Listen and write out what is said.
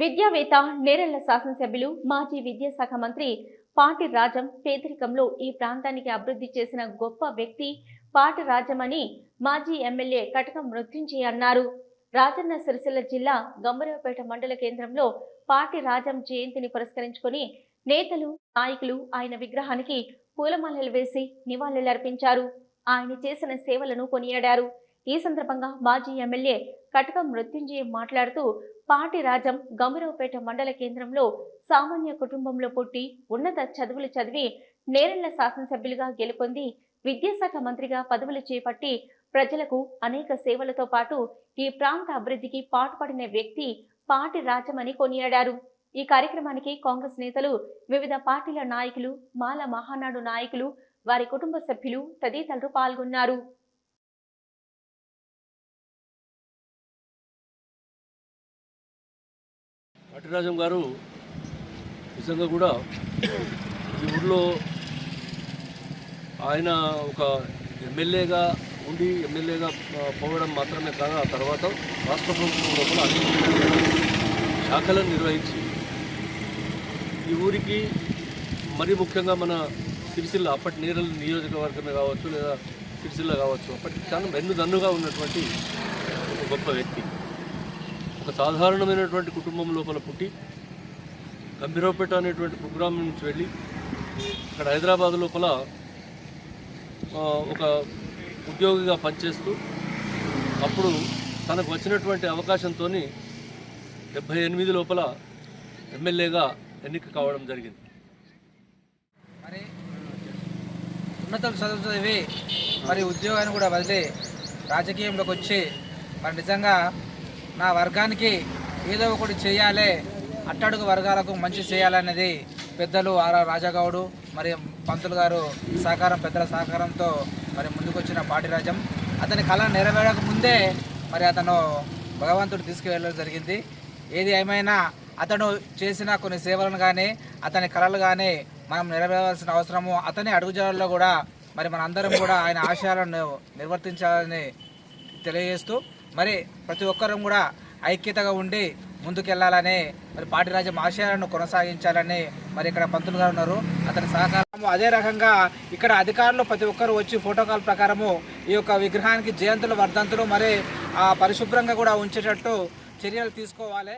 విద్యావేత్త, నేరెళ్ల శాసనసభ్యులు, మాజీ విద్యాశాఖ మంత్రి పాటి రాజం పేదరికంలో ఈ ప్రాంతానికి అభివృద్ధి చేసిన గొప్ప వ్యక్తి పాటి రాజం అని మాజీ ఎమ్మెల్యే కటకం మృత్యుంజయ అన్నారు. రాజన్న సిరిసిల్ల జిల్లా గంభీరావుపేట మండల కేంద్రంలో పాటి రాజం జయంతిని పురస్కరించుకుని నేతలు, నాయకులు ఆయన విగ్రహానికి పూలమాలలు వేసి నివాళులర్పించారు. ఆయన చేసిన సేవలను కొనియాడారు. ఈ సందర్భంగా మాజీ ఎమ్మెల్యే కటకం మృత్యుంజయ మాట్లాడుతూ పాటి రాజం గంభీరావుపేట మండల కేంద్రంలో సామాన్య కుటుంబంలో పుట్టి ఉన్నత చదువులు చదివి నేరెళ్ల శాసనసభ్యులుగా గెలుపొంది విద్యాశాఖ మంత్రిగా పదవులు చేపట్టి ప్రజలకు అనేక సేవలతో పాటు ఈ ప్రాంత అభివృద్ధికి పాటుపడిన వ్యక్తి పాటి రాజం అని కొనియాడారు. ఈ కార్యక్రమానికి కాంగ్రెస్ నేతలు, వివిధ పార్టీల నాయకులు, మాల మహానాడు నాయకులు, వారి కుటుంబ సభ్యులు తదితరులు పాల్గొన్నారు. పాటి రాజం గారు నిజంగా కూడా ఈ ఊళ్ళో ఆయన ఒక ఎమ్మెల్యేగా ఉండి ఎమ్మెల్యేగా పోవడం మాత్రమే కాదు, ఆ తర్వాత రాష్ట్ర ప్రభుత్వం లోపల అనేక శాఖలను నిర్వహించి ఈ ఊరికి మరీ ముఖ్యంగా మన సిరిసిల్ల, అప్పటి నేరల్ నియోజకవర్గమే కావచ్చు లేదా సిరిసిల్ల కావచ్చు, అప్పటికి చాలా వెన్నుదన్నుగా ఉన్నటువంటి ఒక గొప్ప వ్యక్తి. ఒక సాధారణమైనటువంటి కుటుంబం లోపల పుట్టి గంభీరావుపేట అనేటువంటి కుగ్రామం నుంచి వెళ్ళి అక్కడ హైదరాబాద్ లోపల ఒక ఉద్యోగిగా పనిచేస్తూ అప్పుడు తనకు వచ్చినటువంటి అవకాశంతో 78 లోపల ఎమ్మెల్యేగా ఎన్నిక కావడం జరిగింది. మరి ఉన్నత చదువు చదివి మరి ఉద్యోగాన్ని కూడా వదిలి రాజకీయంలోకి వచ్చి మరి నిజంగా నా వర్గానికి ఏదో ఒకటి చేయాలి, అట్టడుగు వర్గాలకు మంచి చేయాలనేది పెద్దలు ఆర్.ఆర్. రాజాగౌడు మరి పంతులు గారు సహకారం, పెద్దల సహకారంతో మరి ముందుకొచ్చిన పాటి రాజం అతని కళ నెరవేరక ముందే మరి అతను భగవంతుడు తీసుకువెళ్ళడం జరిగింది. ఏది ఏమైనా అతను చేసిన కొన్ని సేవలను కానీ అతని కళలు కానీ మనం నెరవేర్చాల్సిన అవసరము, అతని అడుగుజాడల్లో కూడా మరి మనందరం కూడా ఆయన ఆశయాలను నిర్వర్తించాలని తెలియజేస్తూ మరి ప్రతి ఒక్కరూ కూడా ఐక్యతగా ఉండి ముందుకెళ్లాలని మరి పాటి రాజం ఆశయాలను కొనసాగించాలని మరి ఇక్కడ పంతులు గారు ఉన్నారు, అతని సహకారం. అదే రకంగా ఇక్కడ అధికారులు ప్రతి ఒక్కరు వచ్చి ప్రోటోకాల్ ప్రకారము ఈ యొక్క విగ్రహానికి జయంతులు, వర్ధంతులు మరి పరిశుభ్రంగా కూడా ఉంచేటట్టు చర్యలు తీసుకోవాలి.